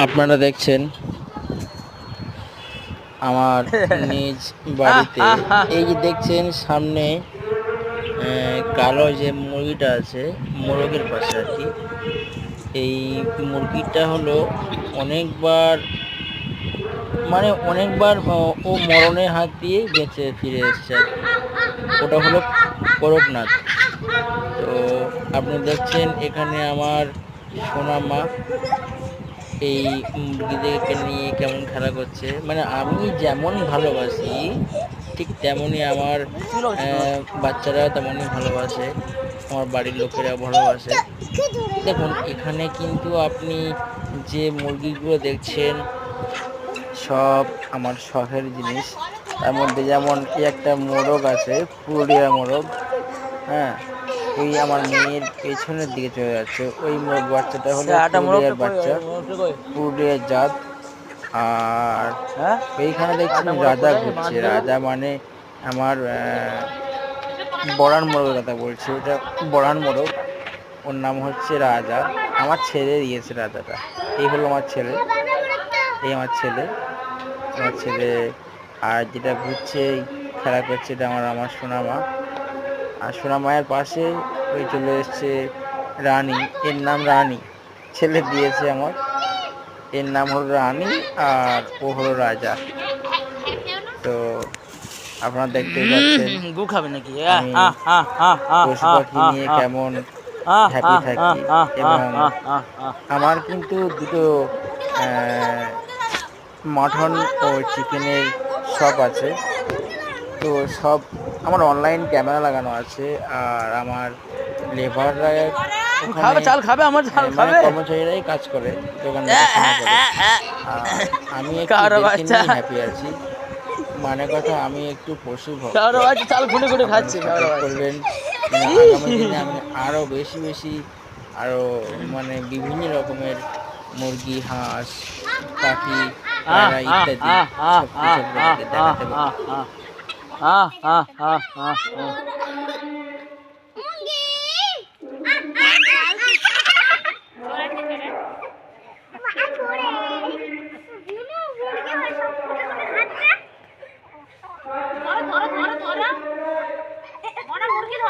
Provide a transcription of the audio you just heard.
আপনারা দেখছেন আমার নিজ বাড়িতে, এই যে দেখছেন সামনে কালো যে মুরগিটা আছে মোরগের পাশে আর কি। এই মুরগিটা হলো অনেকবার অনেকবার ও মরণের হাত দিয়ে বেঁচে ফিরে এসছে আর কি। ওটা হলো করকনাথ। তো আপনি দেখছেন এখানে আমার সোনা মা এই মুরগিদেরকে নিয়ে কেমন খেলা করছে। মানে আমি যেমন ভালোবাসি ঠিক তেমনই আমার বাচ্চারা তেমনই ভালোবাসে, আমার বাড়ির লোকেরা ভালোবাসে। দেখুন এখানে কিন্তু আপনি যে মুরগিগুলো দেখছেন সব আমার শখের জিনিস। তার মধ্যে যেমন এই একটা মোরগ আছে, পুরুলিয়া মোরগ। হ্যাঁ, ওই আমার মেয়ের পেছনের দিকে চলে যাচ্ছে, ওই মোরগ বাচ্চাটা হলো পুরুলিয়ার বাচ্চা, পুরুলিয়ার জাত। আর এইখানে দেখছেন রাজা ঘুরছে। রাজা মানে আমার বড়ান মোরগের কথা বলছি, ওটা বড়ান মোরগ, ওর নাম হচ্ছে রাজা। আমার ছেলে দিয়েছে রাজাটা। এই হলো আমার ছেলে, এই আমার ছেলে। আর যেটা ঘুরছে খেলা করছে এটা আমার সোনামা। আর সোনামায়ের পাশে ওই চলে এসছে রানী, এর নাম রানী, ছেলে দিয়েছে আমার। এর নাম হলো রানী আর ও হলো রাজা। তো আপনারা দেখতেই পাচ্ছেন আমি পশু পাখি নিয়ে কেমন হ্যাপি থাকি। এবং আমার কিন্তু দুটো মাটন ও চিকেনের শপ আছে। তো সব আমার অনলাইন ক্যামেরা লাগানো আছে। আর আমার লেবাররা ওখানে মানে কর্মচারীরাই কাজ করে, দোকান দেখাশোনা করে। আর আমি একটু এদেরকে নিয়ে হ্যাপি আছি। মানে কথা, আমি একটু পশু ভক্ত। সাপোর্ট করবেন, আগামী দিনে আমি আরও বেশি আরও মানে বিভিন্ন রকমের মুরগি, হাঁস, পাখি, পায়রা ইত্যাদি সব কিছু আপনাদেরকে দেখাতে পারি।